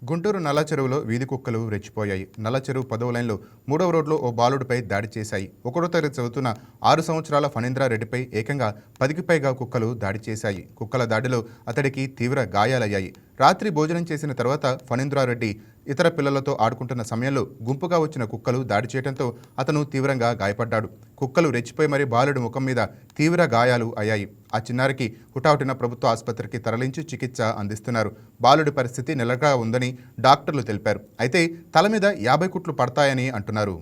గుంటూరు నల్ల చెరువులో వీధి కుక్కలు రెచ్చిపోయాయి. నల్ల చెరువు 10వ లైన్లో 3వ రోడ్లో ఓ బాలుడిపై దాడి చేశాయి. 1వ తరగతి చదువుతున్న 6 సంవత్సరాల ఫణీంద్రారెడ్డిపై ఏకంగా 10కి పైగా కుక్కలు దాడి చేశాయి. కుక్కల దాడిలో అతడికి తీవ్ర గాయాలయ్యాయి. రాత్రి భోజనం చేసిన తర్వాత ఫణీంద్రారెడ్డి ఇతర పిల్లలతో ఆడుకుంటున్న సమయంలో గుంపుగా వచ్చిన కుక్కలు దాడి చేయడంతో అతను తీవ్రంగా గాయపడ్డాడు. కుక్కలు రెచ్చిపోయి మరీ బాలుడి ముఖం మీద తీవ్ర గాయాలు అయ్యాయి. ఆ చిన్నారికి హుటాహుటిన ప్రభుత్వ ఆసుపత్రికి తరలించి చికిత్స అందిస్తున్నారు. బాలుడి పరిస్థితి నిలకడగా ఉందని డాక్టర్లు తెలిపారు. అయితే తల మీద 50 కుట్లు పడతాయని అంటున్నారు.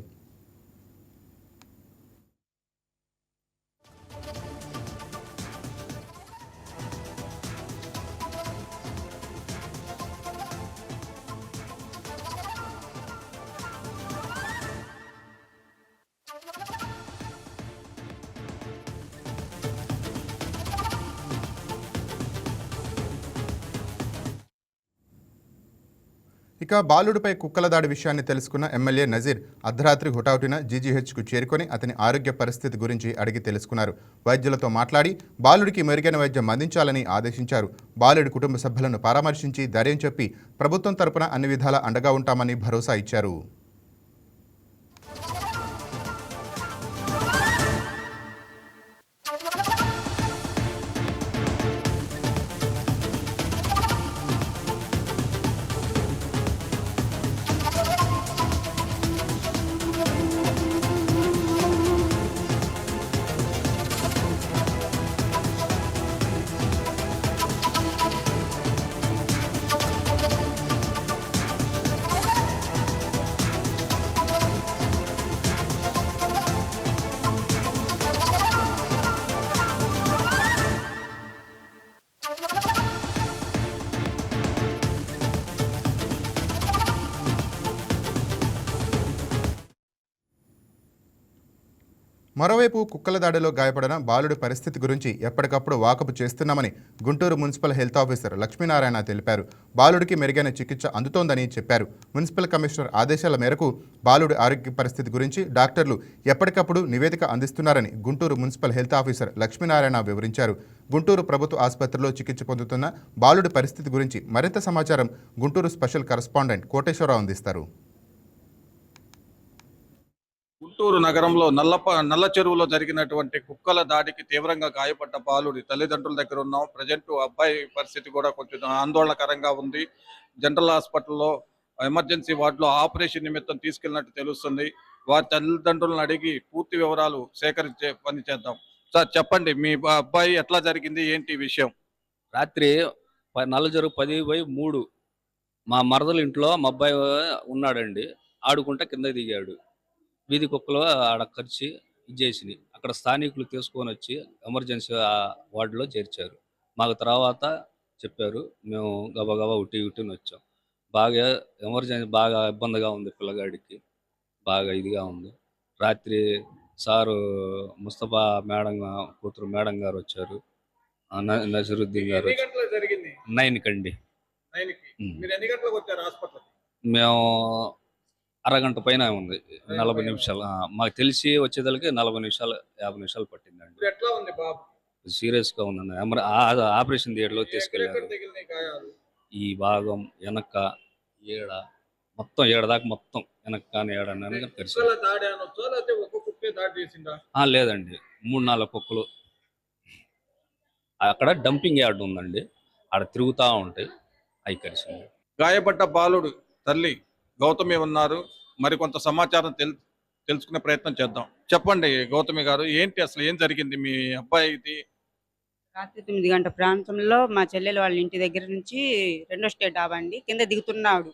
ఇక బాలుడిపై కుక్కల దాడి విషయాన్ని తెలుసుకున్న ఎమ్మెల్యే నజీర్ అర్ధరాత్రి హుటాహుటిన జీజీహెచ్కు చేరుకొని అతని ఆరోగ్య పరిస్థితి గురించి అడిగి తెలుసుకున్నారు. వైద్యులతో మాట్లాడి బాలుడికి మెరుగైన వైద్యం అందించాలని ఆదేశించారు. బాలుడి కుటుంబ సభ్యులను పరామర్శించి ధైర్యం చెప్పి ప్రభుత్వం తరపున అన్ని విధాలా అండగా ఉంటామని భరోసా ఇచ్చారు. మరోవైపు కుక్కల దాడిలో గాయపడిన బాలుడి పరిస్థితి గురించి ఎప్పటికప్పుడు వాకపు చేస్తున్నామని Guntur municipal health officer Lakshminarayana తెలిపారు. బాలుడికి మెరుగైన చికిత్స అందుతోందని చెప్పారు. మున్సిపల్ కమిషనర్ ఆదేశాల మేరకు బాలుడి ఆరోగ్య పరిస్థితి గురించి డాక్టర్లు ఎప్పటికప్పుడు నివేదిక అందిస్తున్నారని Guntur municipal health officer Lakshminarayana వివరించారు. గుంటూరు ప్రభుత్వ ఆసుపత్రిలో చికిత్స పొందుతున్న బాలుడి పరిస్థితి గురించి మరింత సమాచారం గుంటూరు స్పెషల్ కరెస్పాండెంట్ కోటేశ్వరరావు అందిస్తారు. గుంటూరు నగరంలో నల్ల చెరువులో జరిగినటువంటి కుక్కల దాడికి తీవ్రంగా గాయపడ్డ బాలుడి తల్లిదండ్రుల దగ్గర ఉన్నాం. ప్రజెంట్ అబ్బాయి పరిస్థితి కూడా కొంచెం ఆందోళనకరంగా ఉంది. జనరల్ హాస్పిటల్లో ఎమర్జెన్సీ వార్డులో ఆపరేషన్ నిమిత్తం తీసుకెళ్లినట్టు తెలుస్తుంది. వారి తల్లిదండ్రులను అడిగి పూర్తి వివరాలు సేకరించే పని చేద్దాం. సార్ చెప్పండి, మీ అబ్బాయి ఎట్లా జరిగింది, ఏంటి విషయం? రాత్రి నల్ల చెరువు 10/3 మా మరదల ఇంట్లో మా అబ్బాయి ఉన్నాడండి. ఆడుకుంటా కింద దిగాడు. వీధి కుక్కలు ఆడ కరిచి ఇచ్చేసినాయి. అక్కడ స్థానికులు తీసుకొని వచ్చి ఎమర్జెన్సీ వార్డులో చేర్చారు. మాకు తర్వాత చెప్పారు. మేము గబగబా ఉట్టిని వచ్చాం. బాగా ఎమర్జెన్సీ బాగా ఇబ్బందిగా ఉంది పిల్లగాడికి. బాగా ఇదిగా ఉంది. రాత్రి సారు ముస్తఫా మేడం కూతురు మేడం గారు వచ్చారు. నజరుద్దీన్ గారు 9 కండి. మేము అరగంట పైన ఉంది. 40 నిమిషాలు. మాకు తెలిసి వచ్చేదానికి 40 నిమిషాలు 50 నిమిషాలు పట్టిందండి. సీరియస్ గా ఉందండి. ఆపరేషన్ థియేటర్లో తీసుకెళ్లారు. ఈ భాగం వెనక ఏడ మొత్తం ఏడదాకా మొత్తం వెనక కానీ ఏడని లేదండి. 3-4 కుక్కలు. అక్కడ డంపింగ్ యార్డ్ ఉందండి. ఆడ తిరుగుతూ ఉంటాయి. అవి కలిసింది. గాయపడ్డ బాలుడు తల్లి గౌతమి ఉన్నారు. మరికొంత సమాచారం తెలుసుకునే ప్రయత్నం చేద్దాం. చెప్పండి గౌతమి గారు, ఏంటి అసలు ఏం జరిగింది మీ అబ్బాయిది? రాత్రి 9 గంటల ప్రాంతంలో మా చెల్లెలు వాళ్ళ ఇంటి దగ్గర నుంచి 2వ స్టేట్ డాబా అండి కింద దిగుతున్నాడు.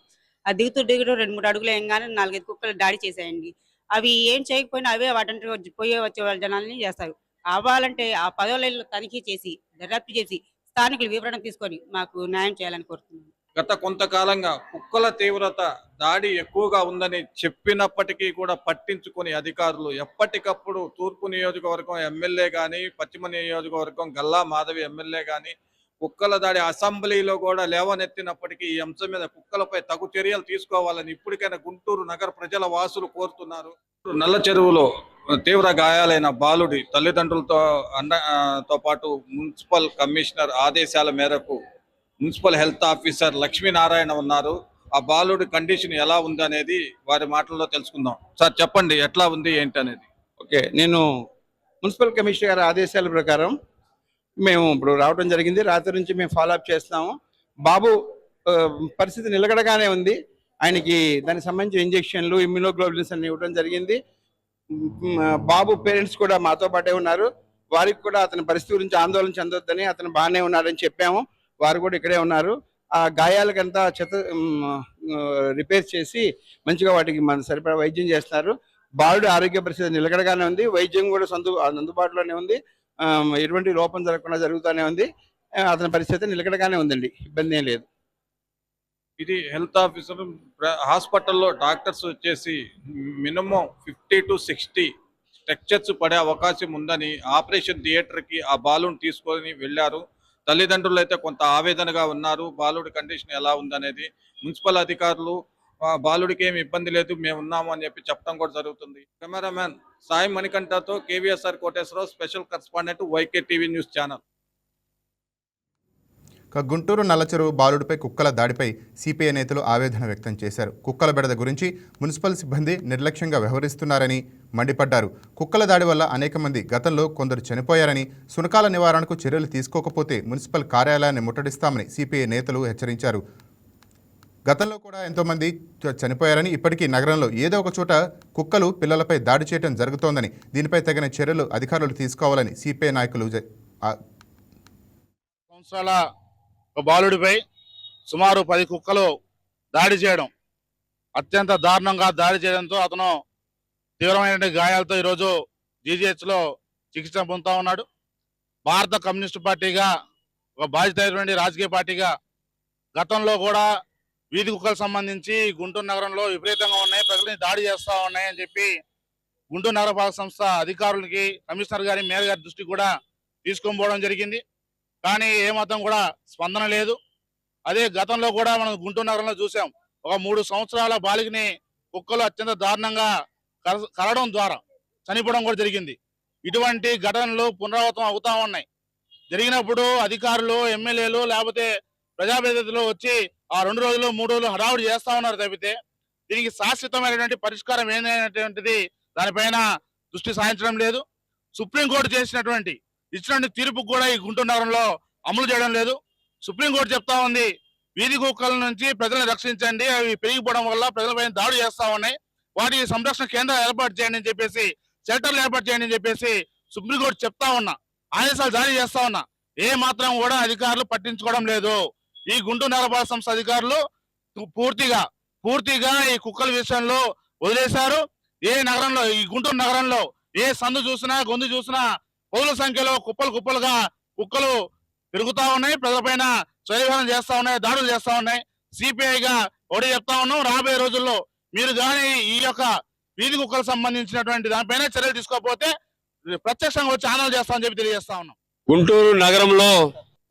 ఆ దిగుతూ 2-3 అడుగులు వేయంగానే 4-5 కుక్కలు దాడి చేశాయండి. అవి ఏం చేయకపోయినా అవే వాటంటే పోయే వచ్చే వాళ్ళ జనాలని చేస్తారు. కావాలంటే ఆ 10వ లైన్లో తనిఖీ చేసి దర్యాప్తు చేసి స్థానికులు వివరణ తీసుకొని మాకు న్యాయం చేయాలని కోరుతున్నాను. గత కొంతకాలంగా కుక్కల తీవ్రత దాడి ఎక్కువగా ఉందని చెప్పినప్పటికీ కూడా పట్టించుకుని అధికారులు ఎప్పటికప్పుడు తూర్పు నియోజకవర్గం ఎమ్మెల్యే కానీ, పశ్చిమ నియోజకవర్గం గల్లా మాధవి ఎమ్మెల్యే కానీ కుక్కల దాడి అసెంబ్లీలో కూడా లేవనెత్తినప్పటికీ ఈ అంశం మీద కుక్కలపై తగు చర్యలు తీసుకోవాలని ఇప్పటికైనా గుంటూరు నగర ప్రజల వాసులు కోరుతున్నారు. నల్ల చెరువులో తీవ్ర గాయాలైన బాలుడి తల్లిదండ్రులతో పాటు మున్సిపల్ కమిషనర్ ఆదేశాల మేరకు మున్సిపల్ హెల్త్ ఆఫీసర్ లక్ష్మీనారాయణ ఉన్నారు. ఆ బాలుడి కండిషన్ ఎలా ఉంది అనేది వారి మాటల్లో తెలుసుకుందాం. సార్ చెప్పండి, ఎట్లా ఉంది ఏంటి అనేది. ఓకే, నేను మున్సిపల్ కమిషనర్ గారి ఆదేశాల ప్రకారం మేము ఇప్పుడు రావడం జరిగింది. రాత్రి నుంచి మేము ఫాలోఅప్ చేస్తున్నాము. బాబు ఆ, పరిస్థితి నిలకడగానే ఉంది. ఆయనకి దానికి సంబంధించిన ఇంజెక్షన్లు, ఇమ్యూనోగ్లోబులిన్స్ అన్ని ఇవ్వడం జరిగింది. బాబు పేరెంట్స్ కూడా మాతో పాటే ఉన్నారు. వారికి కూడా అతని పరిస్థితి గురించి ఆందోళన చెందొద్దని, అతను బాగానే ఉన్నాడని చెప్పాము. వారు కూడా ఇక్కడే ఉన్నారు. ఆ గాయాలకంతా రిపేర్ చేసి మంచిగా వాటికి మన సరిపడా వైద్యం చేస్తున్నారు. బాలుడి ఆరోగ్య పరిస్థితి నిలకడగానే ఉంది. వైద్యం కూడా అందుబాటులోనే ఉంది. ఎటువంటి లోపం జరగకుండా జరుగుతూనే ఉంది. అతని పరిస్థితి నిలకడగానే ఉందండి, ఇబ్బంది ఏం లేదు. ఇది హెల్త్ ఆఫీసర్ హాస్పిటల్లో డాక్టర్స్ వచ్చేసి మినిమం 50 to 60 స్ట్రక్చర్స్ పడే అవకాశం ఉందని ఆపరేషన్ థియేటర్కి ఆ బాలుని తీసుకొని వెళ్ళారు. తల్లిదండ్రులు అయితే కొంత ఆవేదనగా ఉన్నారు. బాలుడి కండిషన్ ఎలా ఉందనేది మున్సిపల్ అధికారులు బాలుడికి ఏమి ఇబ్బంది లేదు, మేము ఉన్నాము అని చెప్పి చెప్పడం కూడా జరుగుతుంది. కెమెరామ్యాన్ సాయి మణికంఠతో KVSR Koteswararao, special correspondent YK TV news channel. Guntur Nallacheruvu బాలుడిపై కుక్కల దాడిపై సిపిఐ నేతలు ఆవేదన వ్యక్తం చేశారు. కుక్కల బెడద గురించి మున్సిపల్ సిబ్బంది నిర్లక్ష్యంగా వ్యవహరిస్తున్నారని మండిపడ్డారు. కుక్కల దాడి వల్ల అనేక మంది గతంలో కొందరు చనిపోయారని, సునకాల నివారణకు చర్యలు తీసుకోకపోతే మున్సిపల్ కార్యాలయాన్ని ముట్టడిస్తామని సిపిఐ నేతలు హెచ్చరించారు. గతంలో కూడా ఎంతోమంది చనిపోయారని, ఇప్పటికీ నగరంలో ఏదో ఒక చోట కుక్కలు పిల్లలపై దాడి చేయడం జరుగుతోందని, దీనిపై తగిన చర్యలు అధికారులు తీసుకోవాలని సిపిఐ నాయకులు సంవత్సరాల ఒక బాలుడిపై సుమారు 10 కుక్కలు దాడి చేయడం, అత్యంత దారుణంగా దాడి చేయడంతో అతను తీవ్రమైన గాయాలతో ఈరోజు జీజీహెచ్లో చికిత్స పొందుతూ ఉన్నాడు. భారత కమ్యూనిస్టు పార్టీగా, ఒక బాధ్యతమైనటువంటి రాజకీయ పార్టీగా గతంలో కూడా వీధి కుక్కలకు సంబంధించి గుంటూరు నగరంలో విపరీతంగా ఉన్నాయి, ప్రజల్ని దాడి చేస్తూ ఉన్నాయి అని చెప్పి గుంటూరు నగరపాలక సంస్థ అధికారులకి, కమిషనర్ గారి, మేయర్ గారి దృష్టికి కూడా తీసుకొని పోవడం జరిగింది. కానీ ఏమాత్రం కూడా స్పందన లేదు. అదే గతంలో కూడా మనం గుంటూరు నగరంలో చూసాం. ఒక 3 సంవత్సరాల బాలికని కుక్కలు అత్యంత దారుణంగా కరవడం ద్వారా చనిపోవడం కూడా జరిగింది. ఇటువంటి ఘటనలు పునరావృతం అవుతా ఉన్నాయి. జరిగినప్పుడు అధికారులు, ఎమ్మెల్యేలు లేకపోతే ప్రజాప్రతినిధులు వచ్చి ఆ 2 రోజులు 3 రోజులు హడావుడి చేస్తా ఉన్నారు తప్పితే దీనికి శాశ్వతమైనటువంటి పరిష్కారం ఏంటనేటువంటిది దానిపైన దృష్టి సారించడం లేదు. సుప్రీంకోర్టు చేసినటువంటి ఇచ్చినటువంటి తీర్పు కూడా ఈ గుంటూరు నగరంలో అమలు చేయడం లేదు. సుప్రీంకోర్టు చెప్తా ఉంది, వీధి కుక్కల నుంచి ప్రజలను రక్షించండి, అవి పెరిగిపోవడం వల్ల ప్రజలపైన దాడి చేస్తా ఉన్నాయి, వాటి సంరక్షణ కేంద్రాలు ఏర్పాటు చేయండి అని చెప్పేసి, షెల్టర్లు ఏర్పాటు చేయండి అని చెప్పేసి సుప్రీంకోర్టు చెప్తా ఉన్నా, ఆదేశాలు జారీ చేస్తా ఉన్నా. ఏ మాత్రం కూడా అధికారులు పట్టించుకోవడం లేదు. ఈ గుంటూరు నగరపాలక సంస్థ అధికారులు పూర్తిగా ఈ కుక్కల విషయంలో వదిలేశారు. ఏ నగరంలో, ఈ గుంటూరు నగరంలో ఏ సందు చూసినా, గొంతు చూసినా పౌరుల సంఖ్యలో కుప్పలుగా కుక్కలు పెరుగుతా ఉన్నాయి, ప్రజలపైన చర్యలు చేస్తా ఉన్నాయి, దాడులు చేస్తా ఉన్నాయి. సిపిఐగా ఒకటి చెప్తా ఉన్నాం, రాబోయే రోజుల్లో మీరు కానీ ఈ యొక్క వీధి కుక్కలకు సంబంధించినటువంటి దానిపైన చర్యలు తీసుకోకపోతే ప్రత్యక్షంగా వచ్చి ఆందోళన చేస్తామని చెప్పి తెలియజేస్తా ఉన్నాం. గుంటూరు నగరంలో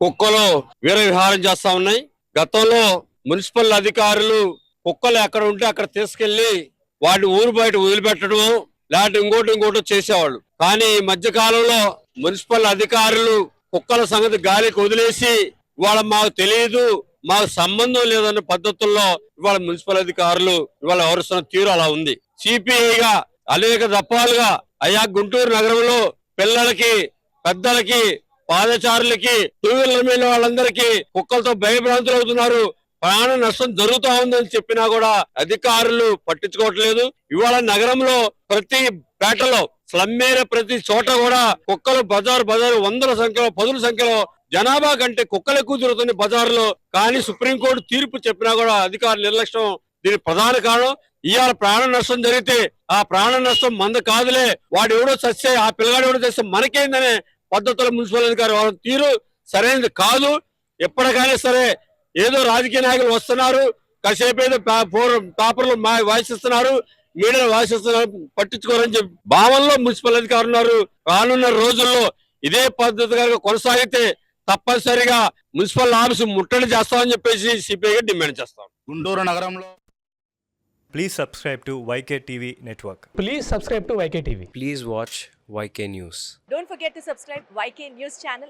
కుక్కలు వీర విహారం చేస్తా ఉన్నాయి. గతంలో మున్సిపల్ అధికారులు కుక్కలు ఎక్కడ ఉంటే అక్కడ తీసుకెళ్లి వాటిని ఊరు బయట వదిలిపెట్టడం, లేకపోతే ఇంకోటి చేసేవాళ్ళు. కానీ ఈ మధ్య కాలంలో మున్సిపల్ అధికారులు కుక్కల సంగతి గాలికి వదిలేసి ఇవాళ మాకు తెలియదు, మాకు సంబంధం లేదన్న పద్ధతుల్లో ఇవాళ మున్సిపల్ అధికారులు ఇవాళ వ్యవహరిస్తున్న తీరు అలా ఉంది. సిపిఐగా అనేక దఫాలుగా అయ్యా గుంటూరు నగరంలో పిల్లలకి, పెద్దలకి, పాదచారులకి, టూ వీలర్ మీద వాళ్ళందరికీ కుక్కలతో భయభ్రాంతులు అవుతున్నారు, ప్రాణ నష్టం జరుగుతా ఉందని చెప్పినా కూడా అధికారులు పట్టించుకోవట్లేదు. ఇవాళ నగరంలో ప్రతి పేటలో, స్లమ్ ఏరియా ప్రతి చోట కూడా కుక్కలు బజారు వందల సంఖ్యలో, పదుల సంఖ్యలో జనాభా కంటే కుక్కలు ఎక్కువ తిరుగుతుంది బజార్లో. కానీ సుప్రీంకోర్టు తీర్పు చెప్పినా కూడా అధికారుల నిర్లక్ష్యం దీనికి ప్రధాన కారణం. ఇవాళ ప్రాణ నష్టం జరిగితే ఆ ప్రాణ నష్టం మంద కాదులే, వాడు ఎవడో చస్తే, ఆ పిల్లగాడు ఎవడో చస్తే మనకేందనే పద్ధతుల మున్సిపల్ అధికారి వాళ్ళ తీరు సరైనది కాదు. ఎప్పటికైనా సరే ఏదో రాజకీయ నాయకులు వస్తున్నారు, కాసేపు ఏదో పేపర్లు వాయిస్తున్నారు, మీడియాలో వాయిస్తున్నారు, పట్టించుకోరని చెప్పి భావనలో మున్సిపల్ అధికారులు ఉన్నారు. రానున్న రోజుల్లో ఇదే పద్ధతిగా కొనసాగితే తప్పనిసరిగా మున్సిపల్ ఆఫీసు ముట్టడి చేస్తామని చెప్పేసి సిపిఐగా డిమాండ్ చేస్తాం. గుంటూరు నగరంలో Please subscribe to YK TV Network. Please subscribe to YK TV. Please watch YK News. Don't forget to subscribe YK News channel